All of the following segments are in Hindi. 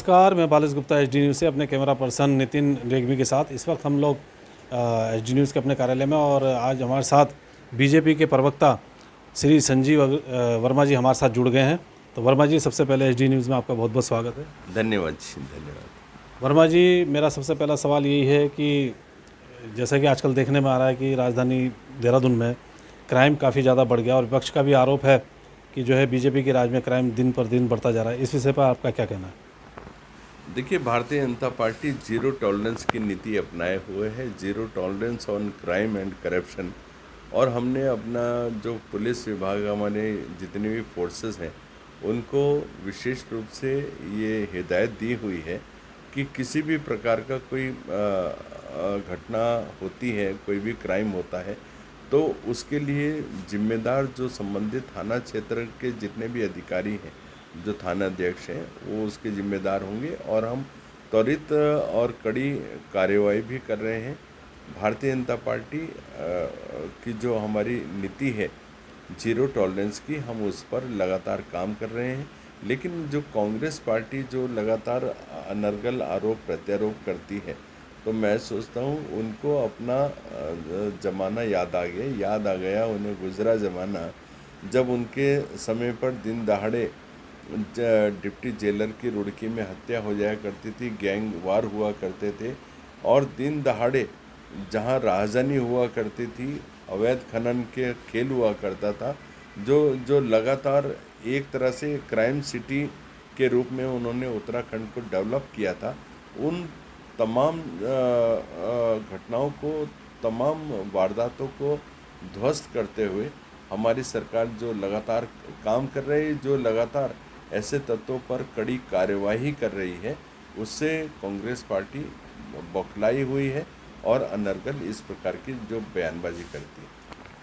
नमस्कार, मैं बालिश गुप्ता एचडी न्यूज़ से अपने कैमरा पर्सन नितिन रेग्मी के साथ इस वक्त हम लोग एचडी न्यूज़ के अपने कार्यालय में और आज हमारे साथ बीजेपी के प्रवक्ता श्री संजीव वर्मा जी हमारे साथ जुड़ गए हैं। तो वर्मा जी, सबसे पहले एचडी न्यूज़ में आपका बहुत बहुत स्वागत है। धन्यवाद जी, धन्यवाद। वर्मा जी, मेरा सबसे पहला सवाल यही है कि जैसा कि आजकल देखने में आ रहा है कि राजधानी देहरादून में क्राइम काफ़ी ज़्यादा बढ़ गया और विपक्ष का भी आरोप है कि जो है बीजेपी के राज में क्राइम दिन पर दिन बढ़ता जा रहा है। इस विषय पर आपका क्या कहना है? देखिए, Bharatiya Janata party zero tolerance की नीति अपनाए हुए है, zero tolerance on crime and corruption. और हमने अपना जो पुलिस विभाग, हमारे जितनी भी फोर्सेस हैं, उनको विशेष रूप से ये हिदायत दी हुई है कि किसी भी प्रकार का कोई घटना होती है, कोई भी क्राइम होता है, तो उसके लिए जिम्मेदार जो संबंधित थाना क्षेत्र के जितने भी अधिकारी हैं, जो थाना अध्यक्ष हैं, वो उसके जिम्मेदार होंगे। और हम त्वरित और कड़ी कार्रवाई भी कर रहे हैं। भारतीय जनता पार्टी की जो हमारी नीति है जीरो टॉलरेंस की, हम उस पर लगातार काम कर रहे हैं। लेकिन जो कांग्रेस पार्टी जो लगातार अनर्गल आरोप प्रत्यारोप करती है, तो मैं सोचता हूँ उनको अपना ज़माना याद आ गया उन्हें गुजरा ज़माना, जब उनके समय पर दिन दहाड़े डिप्टी जेलर की रुड़की में हत्या हो जाया करती थी, गैंग वार हुआ करते थे, और दिन दहाड़े जहां राजधानी हुआ करती थी, अवैध खनन के खेल हुआ करता था, जो लगातार एक तरह से क्राइम सिटी के रूप में उन्होंने उत्तराखंड को डेवलप किया था। उन तमाम घटनाओं को, तमाम वारदातों को ध्वस्त करते हुए हमारी सरकार जो लगातार काम कर रही है, जो लगातार ऐसे तत्वों पर कड़ी कार्यवाही कर रही है, उससे कांग्रेस पार्टी बौखलाई हुई है और अनर्गल इस प्रकार की जो बयानबाजी करती है।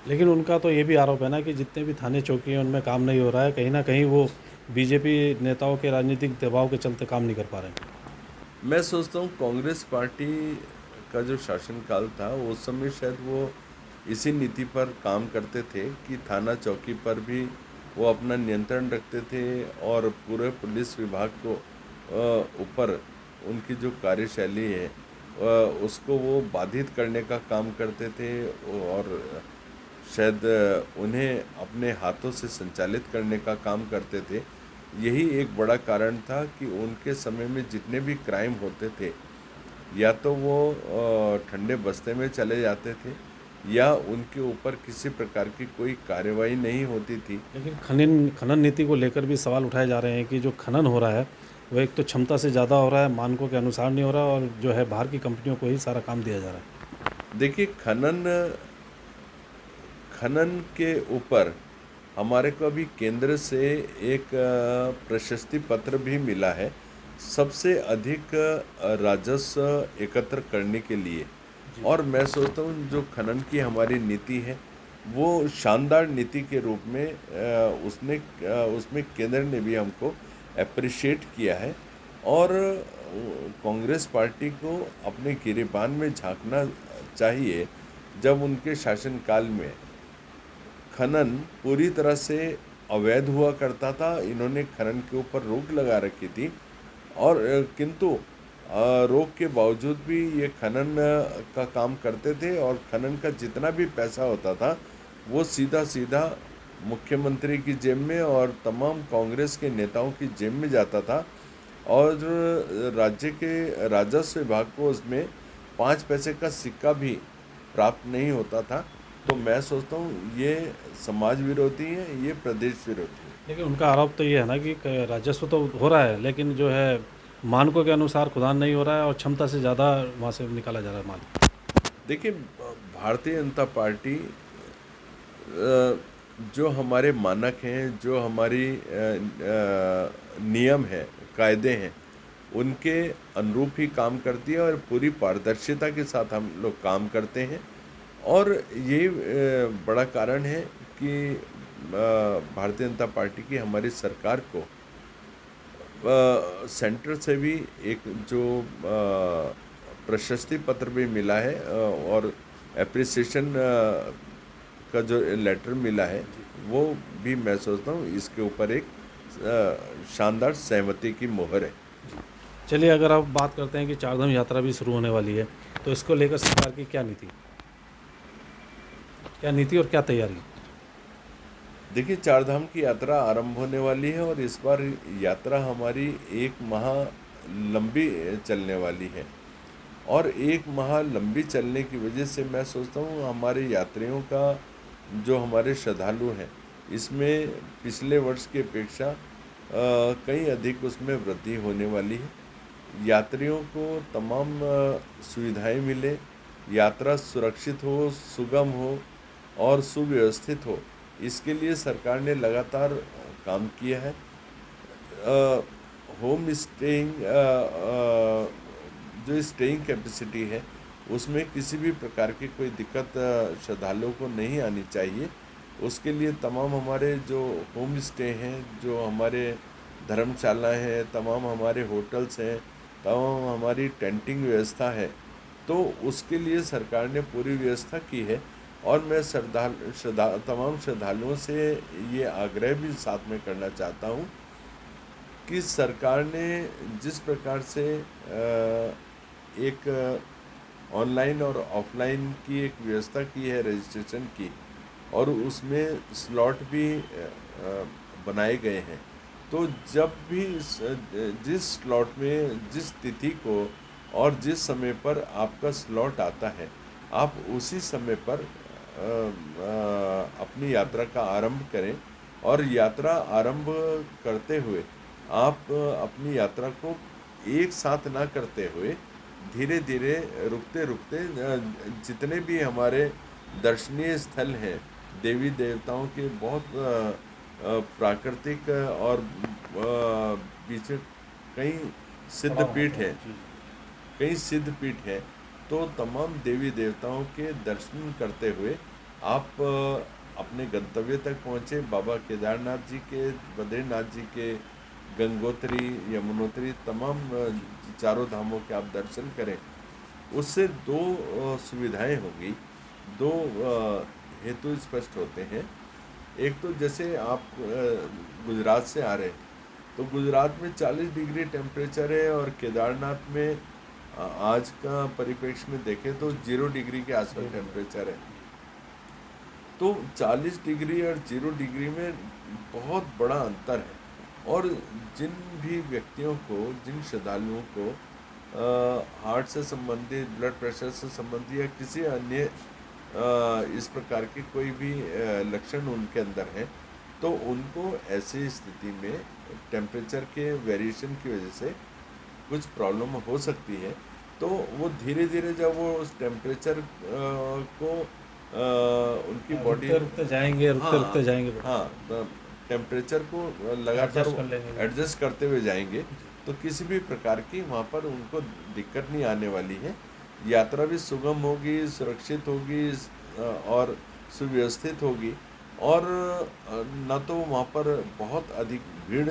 लेकिन उनका तो ये भी आरोप है ना कि जितने भी थाने चौकी हैं उनमें काम नहीं हो रहा है, कहीं ना कहीं वो बीजेपी नेताओं के राजनीतिक दबाव के चलते काम नहीं कर पा रहे हैं। मैं सोचता हूँ कांग्रेस पार्टी का जो शासनकाल था, उस समय शायद वो इसी नीति पर काम करते थे कि थाना चौकी पर भी वो अपना नियंत्रण रखते थे और पूरे पुलिस विभाग को ऊपर उनकी जो कार्यशैली है उसको वो बाधित करने का काम करते थे, और शायद उन्हें अपने हाथों से संचालित करने का काम करते थे। यही एक बड़ा कारण था कि उनके समय में जितने भी क्राइम होते थे, या तो वो ठंडे बस्ते में चले जाते थे, या उनके ऊपर किसी प्रकार की कोई कार्रवाई नहीं होती थी। लेकिन खनन नीति को लेकर भी सवाल उठाए जा रहे हैं कि जो खनन हो रहा है वो एक तो क्षमता से ज़्यादा हो रहा है, मानकों के अनुसार नहीं हो रहा, और जो है बाहर की कंपनियों को ही सारा काम दिया जा रहा है। देखिए, खनन के ऊपर हमारे को अभी केंद्र से एक प्रशस्ति पत्र भी मिला है, सबसे अधिक राजस्व एकत्र करने के लिए। और मैं सोचता हूँ जो खनन की हमारी नीति है, वो शानदार नीति के रूप में उसमें केंद्र ने भी हमको अप्रिशिएट किया है। और कांग्रेस पार्टी को अपने गिरेबान में झांकना चाहिए। जब उनके शासनकाल में खनन पूरी तरह से अवैध हुआ करता था, इन्होंने खनन के ऊपर रोक लगा रखी थी, और किंतु रोक के बावजूद भी ये खनन का काम करते थे, और खनन का जितना भी पैसा होता था वो सीधा सीधा मुख्यमंत्री की जेब में और तमाम कांग्रेस के नेताओं की जेब में जाता था, और राज्य के राजस्व विभाग को उसमें 5 पैसे का सिक्का भी प्राप्त नहीं होता था। तो मैं सोचता हूँ ये समाज विरोधी है, ये प्रदेश विरोधी है। लेकिन उनका आरोप तो ये है ना कि राजस्व तो हो रहा है, लेकिन जो है मानकों के अनुसार खुदान नहीं हो रहा है और क्षमता से ज़्यादा वहाँ से निकाला जा रहा है माल। देखिए, भारतीय जनता पार्टी जो हमारे मानक हैं, जो हमारी नियम है, कायदे हैं, उनके अनुरूप ही काम करती है, और पूरी पारदर्शिता के साथ हम लोग काम करते हैं। और ये बड़ा कारण है कि भारतीय जनता पार्टी की हमारी सरकार को सेंटर से भी एक जो प्रशस्ति पत्र भी मिला है, और एप्रिसिएशन का जो लेटर मिला है, वो भी मैं सोचता हूँ इसके ऊपर एक शानदार सहमति की मोहर है। चलिए, अगर आप बात करते हैं कि चारधाम यात्रा भी शुरू होने वाली है, तो इसको लेकर सरकार की क्या नीति और क्या तैयारी? देखिए, चारधाम की यात्रा आरंभ होने वाली है और इस बार यात्रा हमारी 1 माह लंबी चलने वाली है। और 1 माह लंबी चलने की वजह से मैं सोचता हूँ हमारे यात्रियों का, जो हमारे श्रद्धालु हैं, इसमें पिछले वर्ष की अपेक्षा कहीं अधिक उसमें वृद्धि होने वाली है। यात्रियों को तमाम सुविधाएं मिले, यात्रा सुरक्षित हो, सुगम हो और सुव्यवस्थित हो, इसके लिए सरकार ने लगातार काम किया है। होम स्टेइंग जो स्टेइंग कैपेसिटी है, उसमें किसी भी प्रकार की कोई दिक्कत श्रद्धालुओं को नहीं आनी चाहिए। उसके लिए तमाम हमारे जो होम स्टे हैं, जो हमारे धर्मशालाएं हैं, तमाम हमारे होटल्स हैं, तमाम हमारी टेंटिंग व्यवस्था है, तो उसके लिए सरकार ने पूरी व्यवस्था की है। और मैं तमाम श्रद्धालुओं से ये आग्रह भी साथ में करना चाहता हूँ कि सरकार ने जिस प्रकार से एक ऑनलाइन और ऑफलाइन की एक व्यवस्था की है रजिस्ट्रेशन की, और उसमें स्लॉट भी बनाए गए हैं, तो जब भी जिस स्लॉट में जिस तिथि को और जिस समय पर आपका स्लॉट आता है, आप उसी समय पर अपनी यात्रा का आरंभ करें। और यात्रा आरंभ करते हुए आप अपनी यात्रा को एक साथ ना करते हुए धीरे धीरे, रुकते रुकते, जितने भी हमारे दर्शनीय स्थल हैं, देवी देवताओं के बहुत प्राकृतिक और बीच में कई सिद्ध पीठ हैं, कई सिद्ध पीठ हैं, तो तमाम देवी देवताओं के दर्शन करते हुए आप अपने गंतव्य तक पहुँचे। बाबा केदारनाथ जी के, बद्रीनाथ जी के, गंगोत्री, यमुनोत्री, तमाम चारों धामों के आप दर्शन करें। उससे दो सुविधाएं होंगी, दो हेतु स्पष्ट होते हैं। एक तो जैसे आप गुजरात से आ रहे हैं, तो गुजरात में 40 डिग्री टेम्परेचर है, और केदारनाथ में आज का परिप्रेक्ष्य में देखें तो 0 डिग्री के आसपास टेम्परेचर है। तो 40 डिग्री और 0 डिग्री में बहुत बड़ा अंतर है। और जिन भी व्यक्तियों को, जिन श्रद्धालुओं को हार्ट से संबंधित, ब्लड प्रेशर से संबंधित या किसी अन्य इस प्रकार के कोई भी लक्षण उनके अंदर हैं, तो उनको ऐसी स्थिति में टेम्परेचर के वेरिएशन की वजह से कुछ प्रॉब्लम हो सकती है। तो वो धीरे धीरे जब वो उस टेम्परेचर को उनकी बॉडी रुकते जाएंगे, रुकते जाएंगे, हाँ, टेम्परेचर को लगातार एडजस्ट कर लेंगे। एडजस्ट करते हुए जाएंगे, तो किसी भी प्रकार की वहाँ पर उनको दिक्कत नहीं आने वाली है। यात्रा भी सुगम होगी, सुरक्षित होगी और सुव्यवस्थित होगी। और न तो वहाँ पर बहुत अधिक भीड़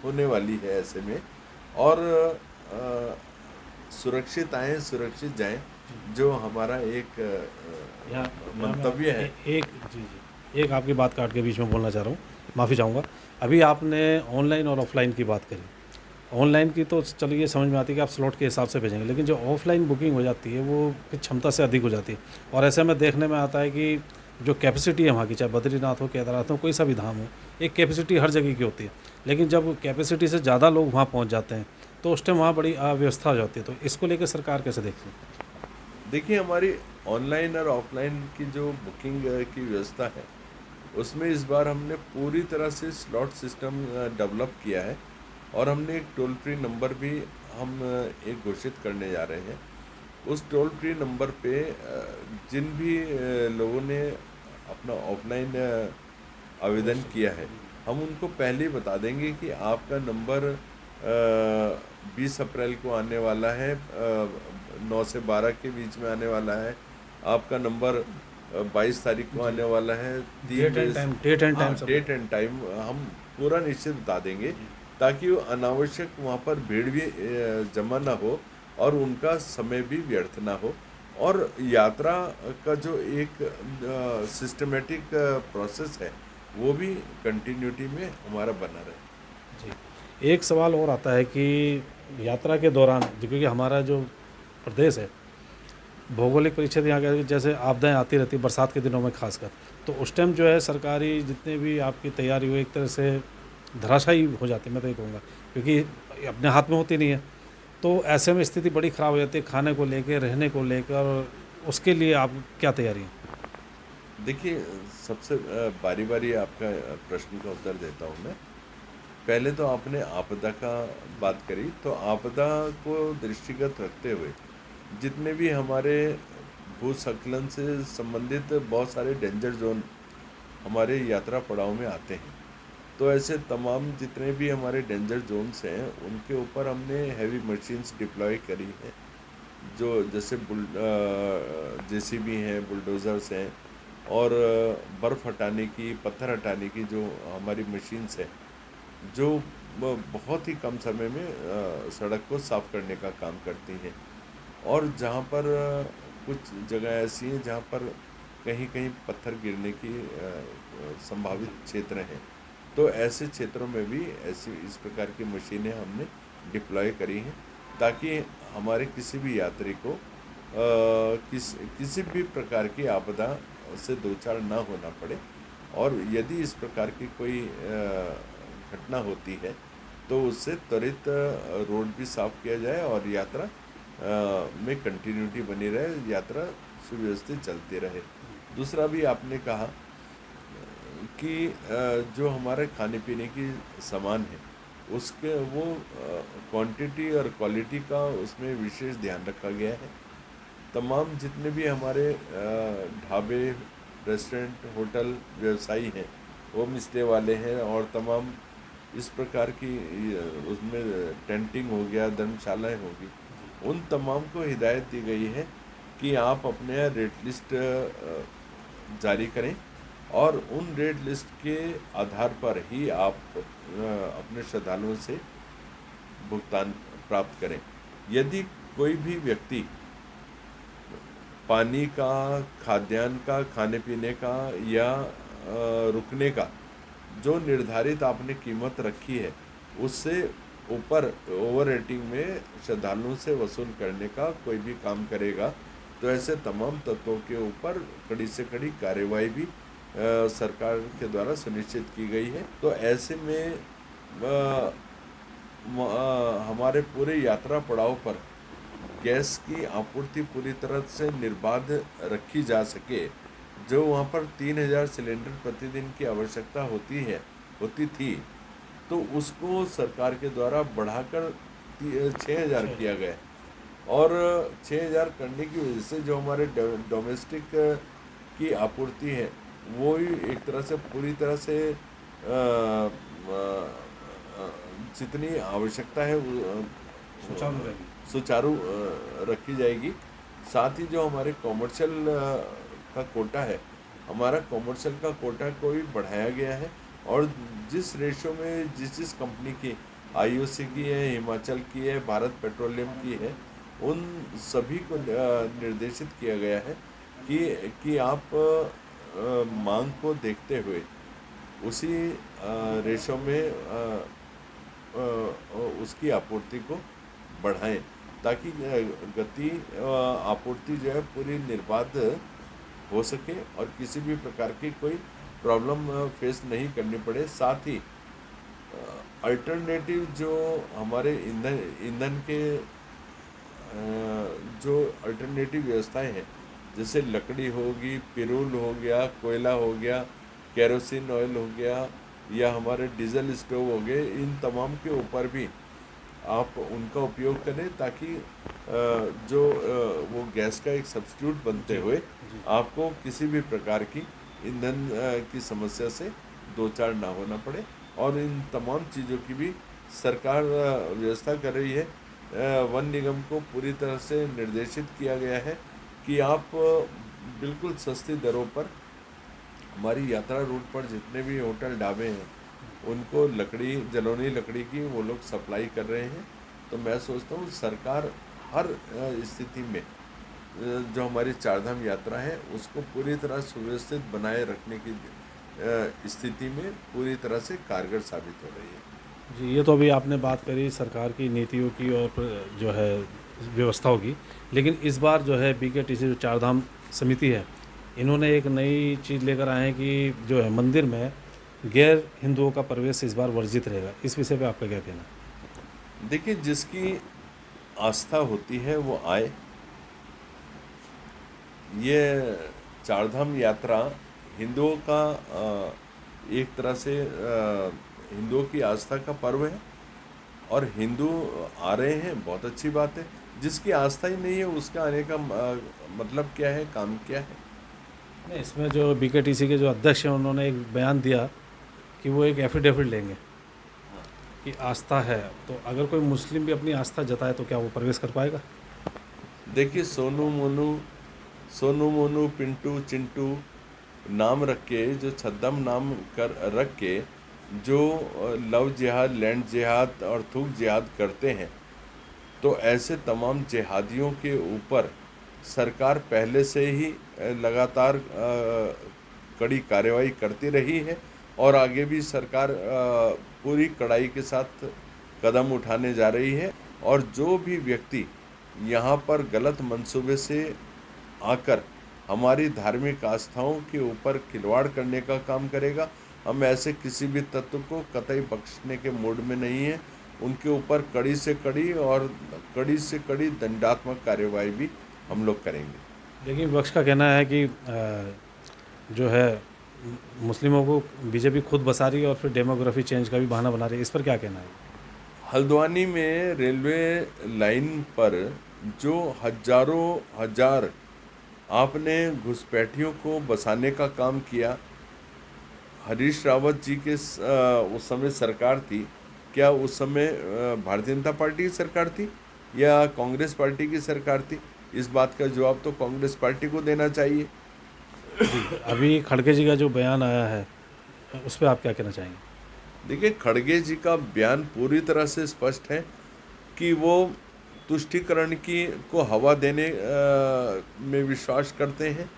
होने वाली है ऐसे में, और सुरक्षित आएँ, सुरक्षित जाएँ, जो हमारा एक मंतव्य है। एक आपकी बात काट के बीच में बोलना चाह रहा हूँ, माफ़ी चाहूँगा। अभी आपने ऑनलाइन और ऑफलाइन की बात करी। ऑनलाइन की तो चलिए समझ में आती है कि आप स्लॉट के हिसाब से भेजेंगे, लेकिन जो ऑफलाइन बुकिंग हो जाती है वो क्षमता से अधिक हो जाती है। और ऐसे में देखने में आता है कि जो कैपेसिटी है वहाँ की, चाहे बद्रीनाथ हो, केदारनाथ हो, कोई सा भी धाम हो, एक कैपेसिटी हर जगह की होती है। लेकिन जब कैपेसिटी से ज़्यादा लोग वहाँ पहुँच जाते हैं, तो उस टाइम वहाँ बड़ी अव्यवस्था हो जाती है। तो इसको लेकर सरकार कैसे देखती है? देखिए, हमारी ऑनलाइन और ऑफलाइन की जो बुकिंग की व्यवस्था है, उसमें इस बार हमने पूरी तरह से स्लॉट सिस्टम डेवलप किया है। और हमने एक टोल फ्री नंबर भी हम एक घोषित करने जा रहे हैं। उस टोल फ्री नंबर पे जिन भी लोगों ने अपना ऑफलाइन आवेदन किया है, हम उनको पहले ही बता देंगे कि आपका नंबर 20 अप्रैल को आने वाला है, 9 से 12 के बीच में आने वाला है। आपका नंबर 22 तारीख को आने वाला है। डेट एंड टाइम हम पूरा निश्चित बता देंगे, ताकि वो अनावश्यक वहाँ पर भीड़ भी जमा ना हो और उनका समय भी व्यर्थ ना हो, और यात्रा का जो एक सिस्टमेटिक प्रोसेस है वो भी कंटिन्यूटी में हमारा बना रहे। जी, एक सवाल और आता है कि यात्रा के दौरान क्योंकि हमारा जो प्रदेश है भौगोलिक परिक्षेत्र यहाँ का जैसे आपदाएं आती रहती है बरसात के दिनों में खासकर, तो उस टाइम जो है सरकारी जितने भी आपकी तैयारी हो एक तरह से धराशायी हो जाती है, मैं तो ये कहूँगा, क्योंकि अपने हाथ में होती नहीं है। तो ऐसे में स्थिति बड़ी ख़राब हो जाती है खाने को लेके, रहने को लेकर, और उसके लिए आप क्या तैयारी है? देखिए, सबसे बारी बारी आपका प्रश्न का उत्तर देता हूँ मैं। पहले तो आपने आपदा का बात करी, तो आपदा को दृष्टिगत रखते हुए जितने भी हमारे भूस्खलन से संबंधित बहुत सारे डेंजर जोन हमारे यात्रा पड़ाव में आते हैं, तो ऐसे तमाम जितने भी हमारे डेंजर जोन्स हैं उनके ऊपर हमने हैवी मशीन्स डिप्लॉय करी हैं, जो जैसे जेसीबी हैं, बुलडोज़र्स हैं, और बर्फ़ हटाने की, पत्थर हटाने की जो हमारी मशीन्स हैं, जो बहुत ही कम समय में सड़क को साफ़ करने का काम करती हैं। और जहाँ पर कुछ जगह ऐसी हैं जहाँ पर कहीं कहीं पत्थर गिरने की संभावित क्षेत्र हैं, तो ऐसे क्षेत्रों में भी ऐसी इस प्रकार की मशीनें हमने डिप्लॉय करी हैं, ताकि हमारे किसी भी यात्री को किसी भी प्रकार की आपदा से दो चार ना होना पड़े। और यदि इस प्रकार की कोई घटना होती है तो उससे त्वरित रोड भी साफ किया जाए और यात्रा में कंटिन्यूटी बनी रहे, यात्रा सुव्यवस्थित चलती रहे। दूसरा भी आपने कहा कि जो हमारे खाने पीने की सामान है उसके वो क्वांटिटी और क्वालिटी का उसमें विशेष ध्यान रखा गया है। तमाम जितने भी हमारे ढाबे, रेस्टोरेंट, होटल व्यवसायी हैं, होम स्टे वाले हैं, और तमाम इस प्रकार की उसमें टेंटिंग हो गया, धर्मशालाएँ होगी, उन तमाम को हिदायत दी गई है कि आप अपने यहाँ रेट लिस्ट जारी करें और उन रेट लिस्ट के आधार पर ही आप अपने श्रद्धालुओं से भुगतान प्राप्त करें। यदि कोई भी व्यक्ति पानी का, खाद्यान्न का, खाने पीने का या रुकने का जो निर्धारित आपने कीमत रखी है उससे ऊपर ओवर रेटिंग में श्रद्धालुओं से वसूल करने का कोई भी काम करेगा, तो ऐसे तमाम तत्वों के ऊपर कड़ी से कड़ी कार्रवाई भी सरकार के द्वारा सुनिश्चित की गई है। तो ऐसे में हमारे पूरे यात्रा पड़ाव पर गैस की आपूर्ति पूरी तरह से निर्बाध रखी जा सके। जो वहाँ पर 3000 सिलेंडर प्रतिदिन की आवश्यकता होती थी, तो उसको सरकार के द्वारा बढ़ाकर 6000 किया गया। और 6000 करने की वजह से जो हमारे डोमेस्टिक की आपूर्ति है वो ही एक तरह से पूरी तरह से जितनी आवश्यकता है सुचारू रखी जाएगी। साथ ही जो हमारे कॉमर्शियल का कोटा है, हमारा कॉमर्शियल का कोटा को भी बढ़ाया गया है, और जिस रेशो में जिस कंपनी की आईओसी की है, हिमाचल की है, भारत पेट्रोलियम की है, उन सभी को निर्देशित किया गया है कि आप मांग को देखते हुए उसी रेशो में उसकी आपूर्ति को बढ़ाएं, ताकि गति आपूर्ति जो है पूरी निर्बाध हो सके और किसी भी प्रकार की कोई प्रॉब्लम फेस नहीं करनी पड़े। साथ ही अल्टरनेटिव जो हमारे ईंधन के जो अल्टरनेटिव व्यवस्थाएं हैं, जैसे लकड़ी होगी, पिरूल हो गया, कोयला हो गया, केरोसिन ऑयल हो गया, या हमारे डीजल स्टोव हो गए, इन तमाम के ऊपर भी आप उनका उपयोग करें, ताकि जो वो गैस का एक सब्स्टिट्यूट बनते हुए आपको किसी भी प्रकार की ईंधन की समस्या से दो चार ना होना पड़े। और इन तमाम चीज़ों की भी सरकार व्यवस्था कर रही है। वन निगम को पूरी तरह से निर्देशित किया गया है कि आप बिल्कुल सस्ती दरों पर हमारी यात्रा रूट पर जितने भी होटल ढाबे हैं उनको लकड़ी, जलोनी लकड़ी की वो लोग सप्लाई कर रहे हैं। तो मैं सोचता हूँ सरकार हर स्थिति में जो हमारी चारधाम यात्रा है उसको पूरी तरह सुव्यवस्थित बनाए रखने की स्थिति में पूरी तरह से कारगर साबित हो रही है। जी, ये तो अभी आपने बात करी सरकार की नीतियों की और जो है व्यवस्थाओं की, लेकिन इस बार जो है बीकेटीसी जो चारधाम समिति है, इन्होंने एक नई चीज़ लेकर आए हैं कि जो है मंदिर में गैर हिंदुओं का प्रवेश इस बार वर्जित रहेगा। इस विषय पे आपका क्या कहना है? देखिए, जिसकी आस्था होती है वो आए। ये चारधाम यात्रा हिंदुओं का एक तरह से हिंदुओं की आस्था का पर्व है, और हिंदू आ रहे हैं, बहुत अच्छी बात है। जिसकी आस्था ही नहीं है उसका आने का मतलब क्या है, काम क्या है? नहीं, इसमें जो बीकेटीसी के जो अध्यक्ष हैं उन्होंने एक बयान दिया कि वो एक एफिडेविट लेंगे कि आस्था है, तो अगर कोई मुस्लिम भी अपनी आस्था जताए तो क्या वो प्रवेश कर पाएगा? देखिए, सोनू मोनू पिंटू चिंटू नाम रख के, जो छद्म नाम कर रख के, जो लव जिहाद, लैंड जिहाद और थूक जिहाद करते हैं, तो ऐसे तमाम जिहादियों के ऊपर सरकार पहले से ही लगातार कड़ी कार्रवाई करती रही है, और आगे भी सरकार पूरी कड़ाई के साथ कदम उठाने जा रही है। और जो भी व्यक्ति यहाँ पर गलत मंसूबे से आकर हमारी धार्मिक आस्थाओं के ऊपर खिलवाड़ करने का काम करेगा, हम ऐसे किसी भी तत्व को कतई बख्शने के मूड में नहीं हैं। उनके ऊपर कड़ी से कड़ी और कड़ी से कड़ी दंडात्मक कार्रवाई भी हम लोग करेंगे। लेकिन विपक्ष का कहना है कि जो है मुस्लिमों को बीजेपी खुद बसा रही है और फिर डेमोग्राफी चेंज का भी बहाना बना रही है। इस पर क्या कहना है? हल्द्वानी में रेलवे लाइन पर जो हजारों हजार आपने घुसपैठियों को बसाने का काम किया, हरीश रावत जी के उस समय सरकार थी। क्या उस समय भारतीय जनता पार्टी की सरकार थी या कांग्रेस पार्टी की सरकार थी? इस बात का जवाब तो कांग्रेस पार्टी को देना चाहिए। जी, अभी खड़गे जी का जो बयान आया है उस पर आप क्या कहना चाहेंगे? देखिए, खड़गे जी का बयान पूरी तरह से स्पष्ट है कि वो तुष्टीकरण की को हवा देने में विश्वास करते हैं।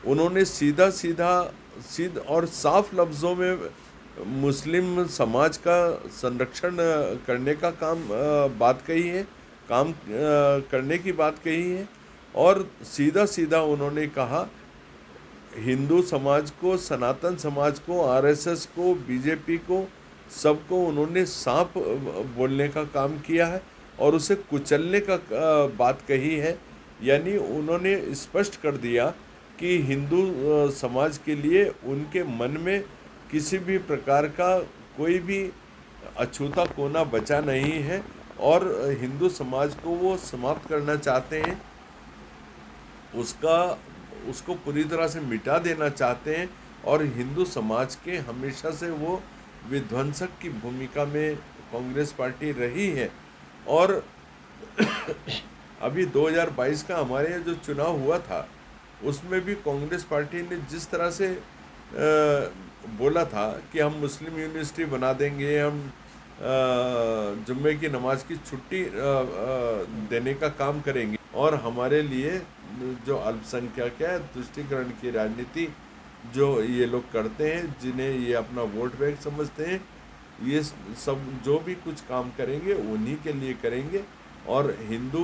उन्होंने सीध और साफ लफ्ज़ों में मुस्लिम समाज का संरक्षण करने का बात कही है, करने की बात कही है। और सीधा सीधा उन्होंने कहा, हिंदू समाज को, सनातन समाज को, आरएसएस को, बीजेपी को, सबको उन्होंने साफ बोलने का काम किया है और उसे कुचलने का बात कही है। यानी उन्होंने स्पष्ट कर दिया कि हिंदू समाज के लिए उनके मन में किसी भी प्रकार का कोई भी अछूता कोना बचा नहीं है, और हिंदू समाज को वो समाप्त करना चाहते हैं, उसका उसको पूरी तरह से मिटा देना चाहते हैं। और हिंदू समाज के हमेशा से वो विध्वंसक की भूमिका में कांग्रेस पार्टी रही है। और अभी 2022 का हमारे यहाँ जो चुनाव हुआ था, उसमें भी कांग्रेस पार्टी ने जिस तरह से बोला था कि हम मुस्लिम यूनिवर्सिटी बना देंगे, हम जुम्मे की नमाज की छुट्टी देने का काम करेंगे, और हमारे लिए जो अल्पसंख्यक है, तुष्टीकरण की राजनीति जो ये लोग करते हैं, जिन्हें ये अपना वोट बैंक समझते हैं, ये सब जो भी कुछ काम करेंगे उन्हीं के लिए करेंगे। और हिंदू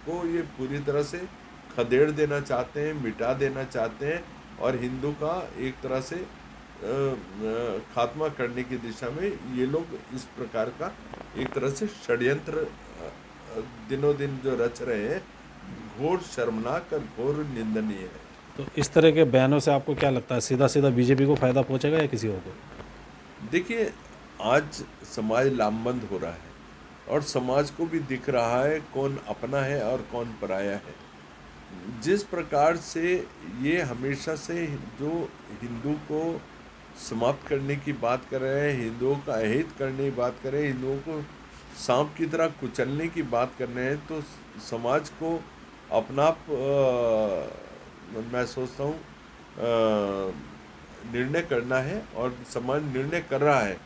को ये पूरी तरह से खदेड़ देना चाहते हैं, मिटा देना चाहते हैं, और हिंदू का एक तरह से खात्मा करने की दिशा में ये लोग इस प्रकार का एक तरह से षड्यंत्र दिनों दिन जो रच रहे हैं, घोर शर्मनाक और घोर निंदनीय है। तो इस तरह के बयानों से आपको क्या लगता है, सीधा सीधा बीजेपी को फ़ायदा पहुंचेगा या किसी और को? देखिए, आज समाज लामबंद हो रहा है, और समाज को भी दिख रहा है कौन अपना है और कौन पराया है। जिस प्रकार से ये हमेशा से जो हिंदू को समाप्त करने की बात कर रहे हैं, हिंदुओं का अहित करने की बात कर रहे हैं, हिंदुओं को सांप की तरह कुचलने की बात कर रहे हैं, तो समाज को अपना मैं सोचता हूँ निर्णय करना है, और समाज निर्णय कर रहा है।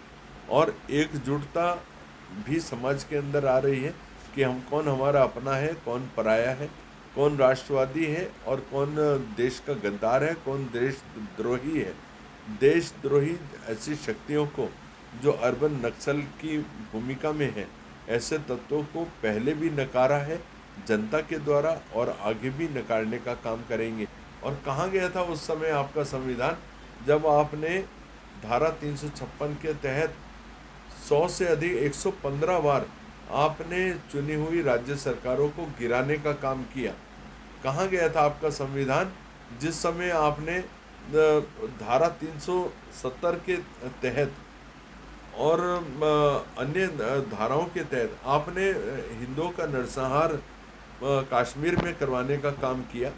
और एकजुटता भी समाज के अंदर आ रही है कि हम कौन हमारा अपना है, कौन पराया है, कौन राष्ट्रवादी है और कौन देश का गद्दार है, कौन देशद्रोही है। देशद्रोही ऐसी शक्तियों को जो अर्बन नक्सल की भूमिका में है, ऐसे तत्वों को पहले भी नकारा है जनता के द्वारा और आगे भी नकारने का काम करेंगे। और कहाँ गया था उस समय आपका संविधान, जब आपने धारा 356 के तहत 100 से अधिक 115 बार आपने चुनी हुई राज्य सरकारों को गिराने का काम किया। कहाँ गया था आपका संविधान जिस समय आपने धारा 370 के तहत और अन्य धाराओं के तहत आपने हिंदुओं का नरसंहार कश्मीर में करवाने का काम किया।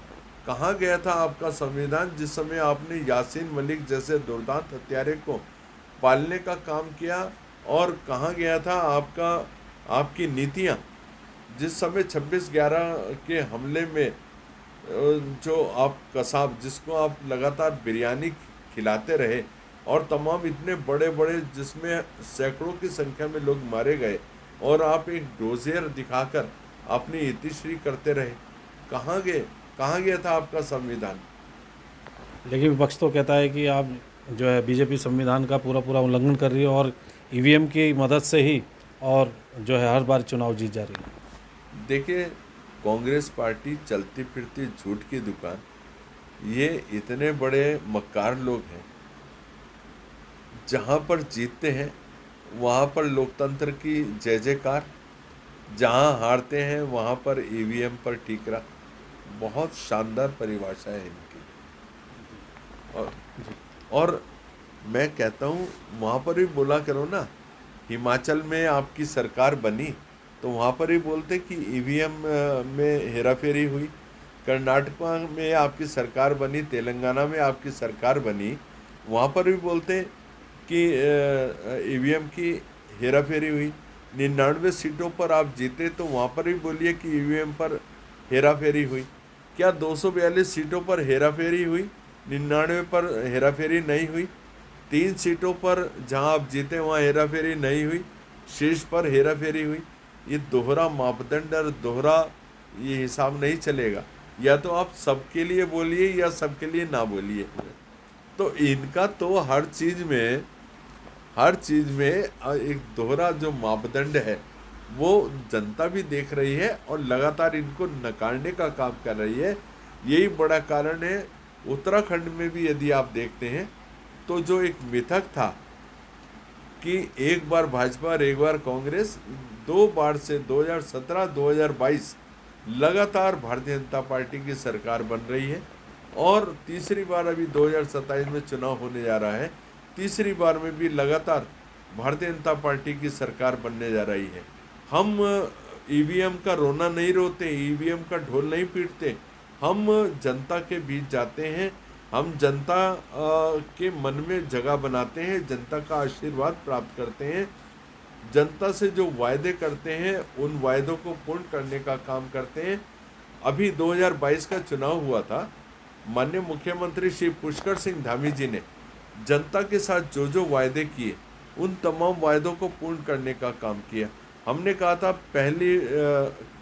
कहाँ गया था आपका संविधान जिस समय आपने यासीन मलिक जैसे दुर्दांत हत्यारे को पालने का काम किया। और कहाँ गया था आपकी नीतियाँ जिस समय 26/11 के हमले में जो आप कसाब जिसको आप लगातार बिरयानी खिलाते रहे और तमाम इतने बड़े बड़े जिसमें सैकड़ों की संख्या में लोग मारे गए और आप एक डोजियर दिखाकर अपनी इतिश्री करते रहे। कहाँ गया था आपका संविधान? लेकिन विपक्ष तो कहता है कि आप जो है बीजेपी संविधान का पूरा पूरा उल्लंघन कर रही है और ईवीएम की मदद से ही और जो है हर बार चुनाव जीत जा रही है। देखिए, कांग्रेस पार्टी चलती फिरती झूठ की दुकान, ये इतने बड़े मक्कार लोग हैं, जहाँ पर जीतते हैं वहाँ पर लोकतंत्र की जय जयकार, जहाँ हारते हैं वहाँ पर ईवीएम पर ठीकरा। बहुत शानदार परिभाषा है इनकी। और और मैं कहता हूँ वहाँ पर भी बोला करो ना, हिमाचल में आपकी सरकार बनी तो वहाँ पर ही बोलते कि ईवीएम में हेराफेरी हुई। कर्नाटक में आपकी सरकार बनी, तेलंगाना में आपकी सरकार बनी, वहाँ पर भी बोलते कि ईवीएम की हेराफेरी हुई। 99 सीटों पर आप जीते तो वहाँ पर भी बोलिए कि ईवीएम पर हेराफेरी हुई। क्या 242 सीटों पर हेराफेरी हुई, 99 पर हेराफेरी नहीं हुई? 3 सीटों पर जहाँ आप जीते वहाँ हेराफेरी नहीं हुई, शेष पर हेराफेरी हुई। ये दोहरा मापदंड और दोहरा ये हिसाब नहीं चलेगा। या तो आप सबके लिए बोलिए या सबके लिए ना बोलिए। तो इनका तो हर चीज़ में एक दोहरा जो मापदंड है वो जनता भी देख रही है और लगातार इनको नकारने का काम कर रही है। यही बड़ा कारण है। उत्तराखंड में भी यदि आप देखते हैं तो जो एक मिथक था कि एक बार भाजपा और एक बार कांग्रेस, 2 बार से 2017 2022 लगातार भारतीय जनता पार्टी की सरकार बन रही है और तीसरी बार अभी 2027 में चुनाव होने जा रहा है। तीसरी बार में भी लगातार भारतीय जनता पार्टी की सरकार बनने जा रही है। हम ईवीएम का रोना नहीं रोते, ईवीएम का ढोल नहीं पीटते, हम जनता के बीच जाते हैं, हम जनता के मन में जगह बनाते हैं, जनता का आशीर्वाद प्राप्त करते हैं, जनता से जो वायदे करते हैं उन वायदों को पूर्ण करने का काम करते हैं। अभी 2022 का चुनाव हुआ था, माननीय मुख्यमंत्री श्री पुष्कर सिंह धामी जी ने जनता के साथ जो जो वायदे किए उन तमाम वायदों को पूर्ण करने का काम किया। हमने कहा था पहली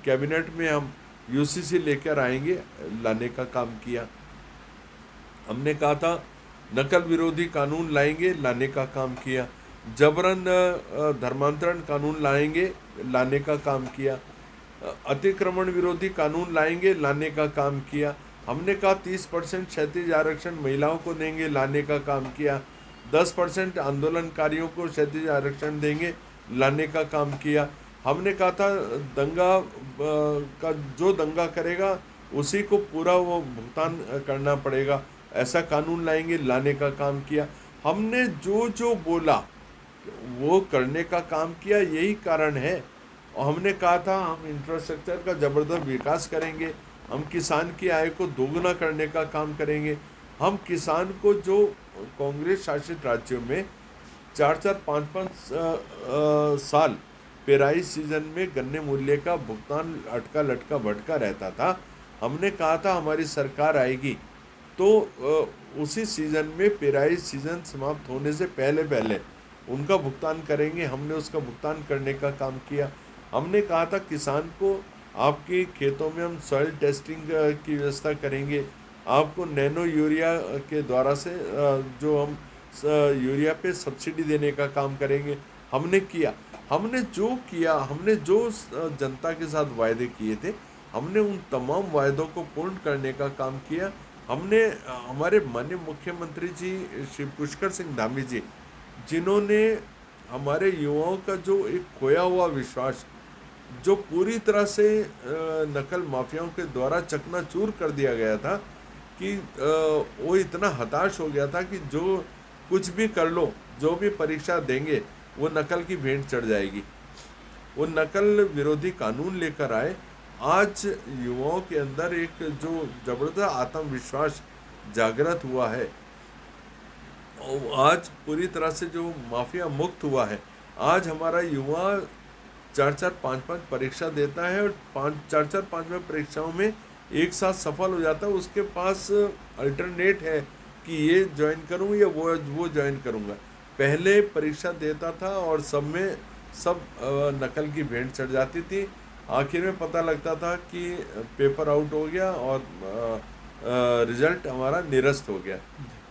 कैबिनेट में हम यूसीसी लेकर आएंगे, लाने का काम किया। हमने कहा था नकल विरोधी कानून लाएंगे, लाने का काम किया। जबरन धर्मांतरण कानून लाएंगे, लाने का काम किया। अतिक्रमण विरोधी कानून लाएंगे, लाने का काम किया। हमने कहा 30% क्षैतिज आरक्षण महिलाओं को देंगे, लाने का काम किया। 10% आंदोलनकारियों को क्षैतिज आरक्षण देंगे, लाने का काम किया। हमने कहा था दंगा का जो दंगा करेगा उसी को पूरा वो भुगतान करना पड़ेगा, ऐसा कानून लाएंगे, लाने का काम किया। हमने जो जो बोला वो करने का काम किया। यही कारण है। और हमने कहा था हम इंफ्रास्ट्रक्चर का ज़बरदस्त विकास करेंगे, हम किसान की आय को दोगुना करने का काम करेंगे। हम किसान को जो कांग्रेस शासित राज्यों में 4-4, 5-5 साल पेराई सीजन में गन्ने मूल्य का भुगतान अटका लटका भटका रहता था, हमने कहा था हमारी सरकार आएगी तो उसी सीज़न में पेराई सीज़न समाप्त होने से पहले पहले उनका भुगतान करेंगे। हमने उसका भुगतान करने का काम किया। हमने कहा था किसान को आपके खेतों में हम सॉइल टेस्टिंग की व्यवस्था करेंगे, आपको नैनो यूरिया के द्वारा से जो हम यूरिया पे सब्सिडी देने का काम करेंगे। हमने किया, हमने जो जनता के साथ वायदे किए थे, हमने उन तमाम वायदों को पूर्ण करने का काम किया। हमने हमारे माननीय मुख्यमंत्री जी श्री पुष्कर सिंह धामी जी, जिन्होंने हमारे युवाओं का जो एक खोया हुआ विश्वास, जो पूरी तरह से नकल माफियाओं के द्वारा चकनाचूर कर दिया गया था कि वो इतना हताश हो गया था कि जो कुछ भी कर लो, जो भी परीक्षा देंगे वो नकल की भेंट चढ़ जाएगी। वो नकल विरोधी कानून लेकर आए। आज युवाओं के अंदर एक जो जबरदस्त आत्मविश्वास जागृत हुआ है, और आज पूरी तरह से जो माफिया मुक्त हुआ है। आज हमारा युवा 4-4, 5-5 परीक्षा देता है और 4-4, 5 परीक्षाओं में एक साथ सफल हो जाता है। उसके पास अल्टरनेट है कि ये ज्वाइन करूँ या वो ज्वाइन करूँगा। पहले परीक्षा देता था और सब नकल की भेंट चढ़ जाती थी। आखिर में पता लगता था कि पेपर आउट हो गया और रिजल्ट हमारा निरस्त हो गया।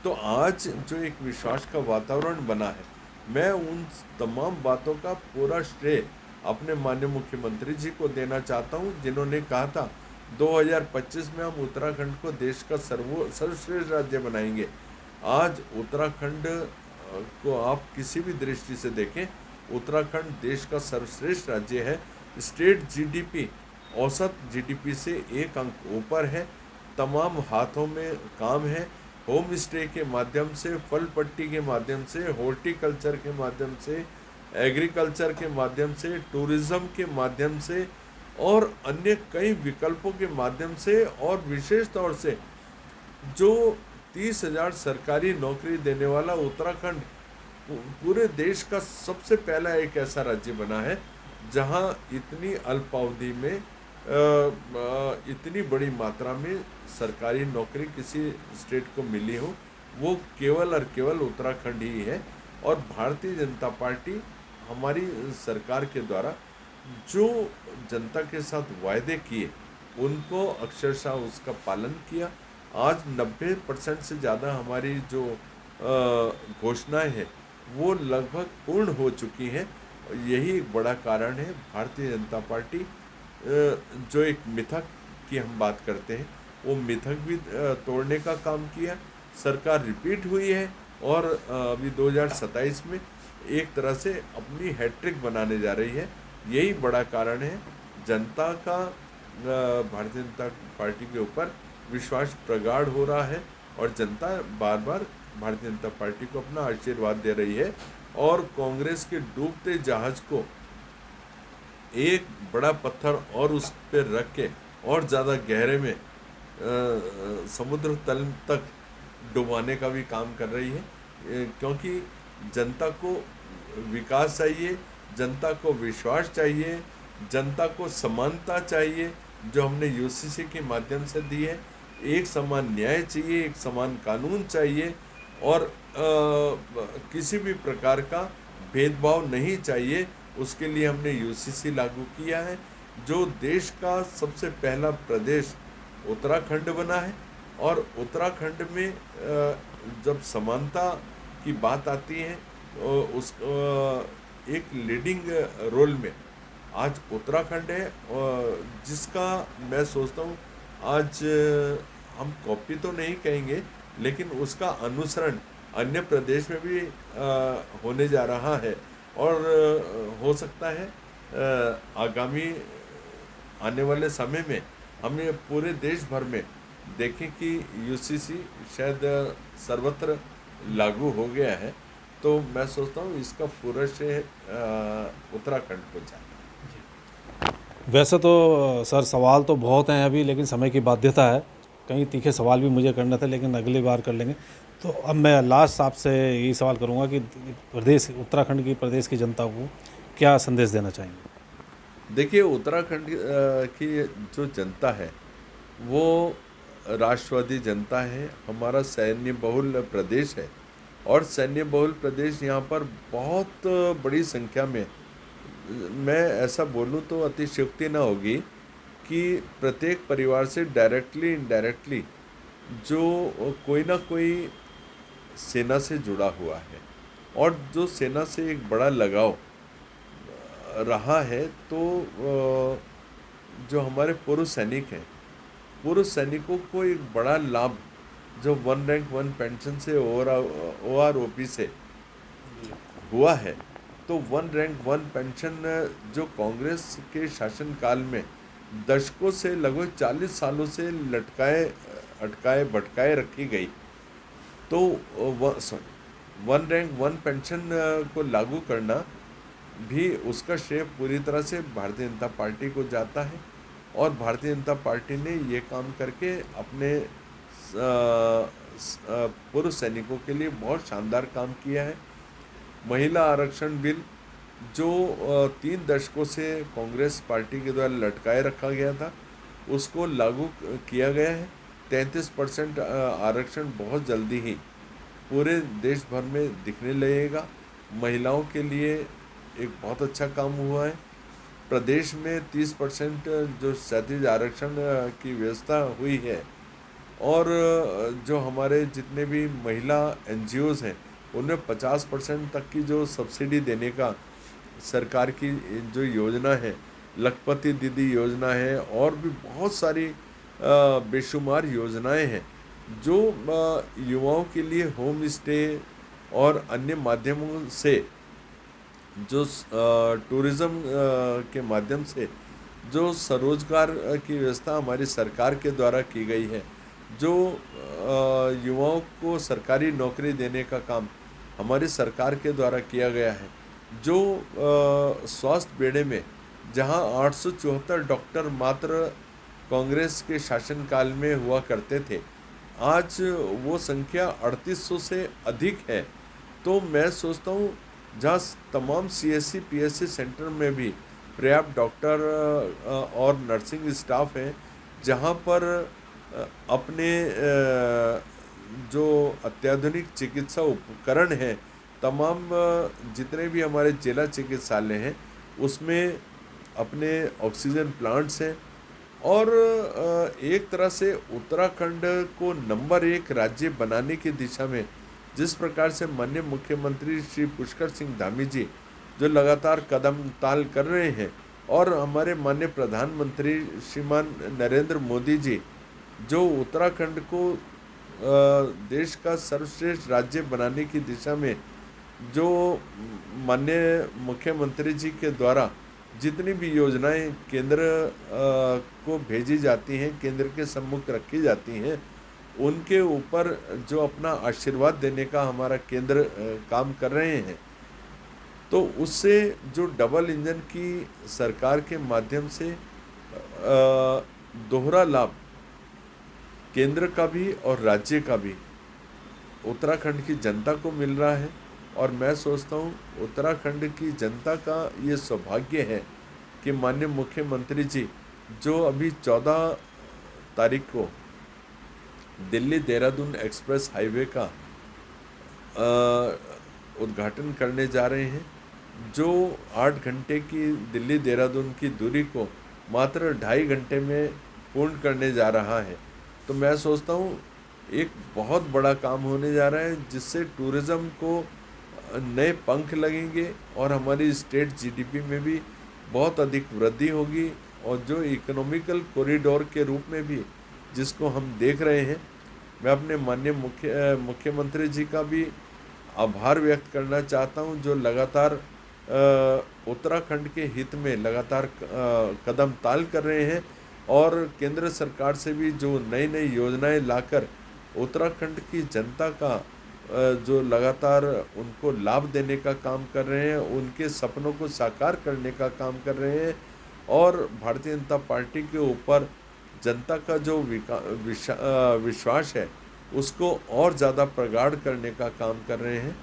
तो आज जो एक विश्वास का वातावरण बना है, मैं उन तमाम बातों का पूरा श्रेय अपने माननीय मुख्यमंत्री जी को देना चाहता हूं, जिन्होंने कहा था 2025 में हम उत्तराखंड को देश का सर्वश्रेष्ठ राज्य बनाएंगे। आज उत्तराखंड को आप किसी भी दृष्टि से देखें, उत्तराखंड देश का सर्वश्रेष्ठ राज्य है। स्टेट जीडीपी औसत जीडीपी से 1 अंक ऊपर है। तमाम हाथों में काम है। होम स्टे के माध्यम से, फल पट्टी के माध्यम से, हॉर्टिकल्चर के माध्यम से, एग्रीकल्चर के माध्यम से, टूरिज्म के माध्यम से और अन्य कई विकल्पों के माध्यम से, और विशेष तौर से जो 30,000 सरकारी नौकरी देने वाला उत्तराखंड पूरे देश का सबसे पहला एक ऐसा राज्य बना है जहां इतनी अल्पावधि में इतनी बड़ी मात्रा में सरकारी नौकरी किसी स्टेट को मिली हो, वो केवल और केवल उत्तराखंड ही है। और भारतीय जनता पार्टी हमारी सरकार के द्वारा जो जनता के साथ वायदे किए, उनको अक्षरशः उसका पालन किया। आज 90% से ज़्यादा हमारी जो घोषणाएं हैं वो लगभग पूर्ण हो चुकी हैं। यही एक बड़ा कारण है। भारतीय जनता पार्टी जो एक मिथक की हम बात करते हैं, वो मिथक भी तोड़ने का काम किया। सरकार रिपीट हुई है और अभी 2027 में एक तरह से अपनी हैट्रिक बनाने जा रही है। यही बड़ा कारण है। जनता का भारतीय जनता पार्टी के ऊपर विश्वास प्रगाढ़ हो रहा है और जनता बार बार भारतीय जनता पार्टी को अपना आशीर्वाद दे रही है। और कांग्रेस के डूबते जहाज को एक बड़ा पत्थर और उस पर रख के और ज़्यादा गहरे में समुद्र तल तक डुबाने का भी काम कर रही है, क्योंकि जनता को विकास चाहिए, जनता को विश्वास चाहिए, जनता को समानता चाहिए जो हमने यूसीसी के माध्यम से दी है। एक समान न्याय चाहिए, एक समान कानून चाहिए और किसी भी प्रकार का भेदभाव नहीं चाहिए। उसके लिए हमने यूसीसी लागू किया है। जो देश का सबसे पहला प्रदेश उत्तराखंड बना है और उत्तराखंड में जब समानता की बात आती है उस एक लीडिंग रोल में आज उत्तराखंड है, जिसका मैं सोचता हूँ आज हम कॉपी तो नहीं कहेंगे, लेकिन उसका अनुसरण अन्य प्रदेश में भी होने जा रहा है। और हो सकता है आगामी आने वाले समय में हमें पूरे देश भर में देखें कि यूसीसी शायद सर्वत्र लागू हो गया है। तो मैं सोचता हूँ इसका पूरा श्रेय उत्तराखंड को जाए। वैसे तो सर सवाल तो बहुत हैं अभी, लेकिन समय की बाध्यता है। कई तीखे सवाल भी मुझे करना था, लेकिन अगली बार कर लेंगे। तो अब मैं लास्ट आपसे यही सवाल करूंगा कि उत्तराखंड की प्रदेश की जनता को क्या संदेश देना चाहेंगे? देखिए, उत्तराखंड की जो जनता है वो राष्ट्रवादी जनता है। हमारा सैन्य बहुल प्रदेश है और सैन्य बहुल प्रदेश यहाँ पर बहुत बड़ी संख्या में, मैं ऐसा बोलूँ तो अतिशयोक्ति ना होगी कि प्रत्येक परिवार से डायरेक्टली इनडायरेक्टली जो कोई ना कोई सेना से जुड़ा हुआ है और जो सेना से एक बड़ा लगाव रहा है। तो जो हमारे पूर्व सैनिक हैं, पूर्व सैनिकों को एक बड़ा लाभ जो वन रैंक वन पेंशन से OROP से हुआ है। तो वन रैंक वन पेंशन जो कांग्रेस के शासनकाल में दशकों से लगभग 40 सालों से अटकाए भटकाए रखी गई, तो वन रैंक वन पेंशन को लागू करना भी उसका श्रेय पूरी तरह से भारतीय जनता पार्टी को जाता है। और भारतीय जनता पार्टी ने ये काम करके अपने पूर्व सैनिकों के लिए बहुत शानदार काम किया है। महिला आरक्षण बिल जो 3 दशकों से कांग्रेस पार्टी के द्वारा लटकाए रखा गया था, उसको लागू किया गया है। 33% आरक्षण बहुत जल्दी ही पूरे देश भर में दिखने लगेगा। महिलाओं के लिए एक बहुत अच्छा काम हुआ है। प्रदेश में 30% जो क्षैतिज आरक्षण की व्यवस्था हुई है और जो हमारे जितने भी महिला NGOs हैं उनमें 50% तक की जो सब्सिडी देने का सरकार की जो योजना है, लखपति दीदी योजना है और भी बहुत सारी बेशुमार योजनाएं हैं जो युवाओं के लिए होम स्टे और अन्य माध्यमों से जो टूरिज़्म के माध्यम से जो स्वरोजगार की व्यवस्था हमारी सरकार के द्वारा की गई है, जो युवाओं को सरकारी नौकरी देने का काम हमारी सरकार के द्वारा किया गया है, जो स्वास्थ्य बेड़े में जहां 874 डॉक्टर मात्र कांग्रेस के शासनकाल में हुआ करते थे, आज वो संख्या 3800 से अधिक है। तो मैं सोचता हूँ जहाँ तमाम CSC PSC सेंटर में भी पर्याप्त डॉक्टर और नर्सिंग स्टाफ हैं, जहाँ पर अपने जो अत्याधुनिक चिकित्सा उपकरण हैं, तमाम जितने भी हमारे जिला चिकित्सालय हैं उसमें अपने ऑक्सीजन प्लांट्स हैं और एक तरह से उत्तराखंड को नंबर 1 राज्य बनाने की दिशा में जिस प्रकार से माननीय मुख्यमंत्री श्री पुष्कर सिंह धामी जी जो लगातार कदम ताल कर रहे हैं और हमारे माननीय प्रधानमंत्री श्रीमान नरेंद्र मोदी जी जो उत्तराखंड को देश का सर्वश्रेष्ठ राज्य बनाने की दिशा में जो माननीय मुख्यमंत्री जी के द्वारा जितनी भी योजनाएं केंद्र को भेजी जाती हैं, केंद्र के सम्मुख रखी जाती हैं, उनके ऊपर जो अपना आशीर्वाद देने का हमारा केंद्र काम कर रहे हैं, तो उससे जो डबल इंजन की सरकार के माध्यम से दोहरा लाभ केंद्र का भी और राज्य का भी उत्तराखंड की जनता को मिल रहा है। और मैं सोचता हूँ उत्तराखंड की जनता का ये सौभाग्य है कि माननीय मुख्यमंत्री जी जो अभी 14 तारीख को दिल्ली देहरादून एक्सप्रेस हाईवे का उद्घाटन करने जा रहे हैं, जो 8 घंटे की दिल्ली देहरादून की दूरी को मात्र 2.5 घंटे में पूर्ण करने जा रहा है। तो मैं सोचता हूँ एक बहुत बड़ा काम होने जा रहा है जिससे टूरिज़्म को नए पंख लगेंगे और हमारी स्टेट GDP में भी बहुत अधिक वृद्धि होगी और जो इकोनॉमिकल कॉरिडोर के रूप में भी जिसको हम देख रहे हैं, मैं अपने माननीय मुख्यमंत्री जी का भी आभार व्यक्त करना चाहता हूं जो लगातार उत्तराखंड के हित में लगातार कदम ताल कर रहे हैं और केंद्र सरकार से भी जो नई नई योजनाएं लाकर उत्तराखंड की जनता का जो लगातार उनको लाभ देने का काम कर रहे हैं, उनके सपनों को साकार करने का काम कर रहे हैं और भारतीय जनता पार्टी के ऊपर जनता का जो विश्वास है उसको और ज़्यादा प्रगाढ़ करने का काम कर रहे हैं।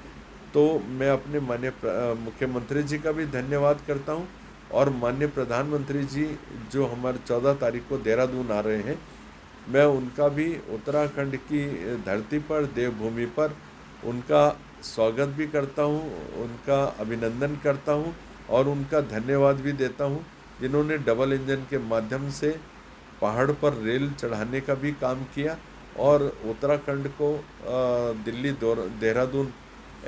तो मैं अपने माननीय मुख्यमंत्री जी का भी धन्यवाद करता हूं और माननीय प्रधानमंत्री जी जो हमारे 14 तारीख को देहरादून आ रहे हैं, मैं उनका भी उत्तराखंड की धरती पर देवभूमि पर उनका स्वागत भी करता हूं, उनका अभिनंदन करता हूं और उनका धन्यवाद भी देता हूं जिन्होंने डबल इंजन के माध्यम से पहाड़ पर रेल चढ़ाने का भी काम किया और उत्तराखंड को Delhi Dehradun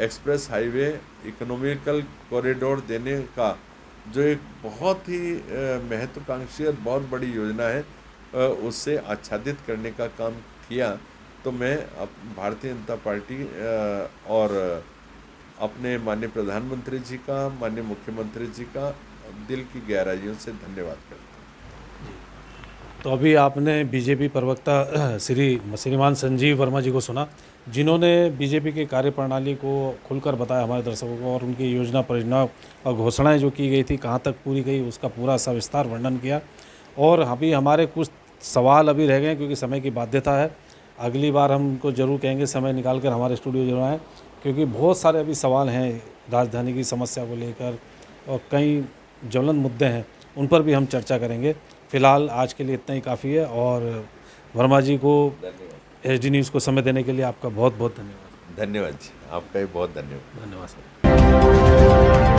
express highway economical corridor देने का जो एक बहुत ही महत्वाकांक्षी और बहुत बड़ी योजना है, उससे आच्छादित करने का काम किया। तो मैं भारतीय जनता पार्टी और अपने माननीय प्रधानमंत्री जी का, माननीय मुख्यमंत्री जी का दिल की गहराइयों से धन्यवाद करता हूँ। तो अभी आपने बीजेपी प्रवक्ता श्रीमान संजीव वर्मा जी को सुना, जिन्होंने बीजेपी के कार्यप्रणाली को खुलकर बताया हमारे दर्शकों को, और उनकी योजना परियोजनाओं और घोषणाएं जो की गई थी कहां तक पूरी गई उसका पूरा सविस्तार वर्णन किया। और अभी हमारे कुछ सवाल अभी रह गए हैं क्योंकि समय की बाध्यता है। अगली बार हमको ज़रूर कहेंगे समय निकाल कर हमारे स्टूडियो जरूर आएँ, क्योंकि बहुत सारे अभी सवाल हैं राजधानी की समस्या को लेकर और कई ज्वलंत मुद्दे हैं, उन पर भी हम चर्चा करेंगे। फ़िलहाल आज के लिए इतना ही काफ़ी है, और वर्मा जी को HD न्यूज़ को समय देने के लिए आपका बहुत बहुत धन्यवाद। धन्यवाद जी, आपका भी बहुत धन्यवाद। धन्यवाद सर।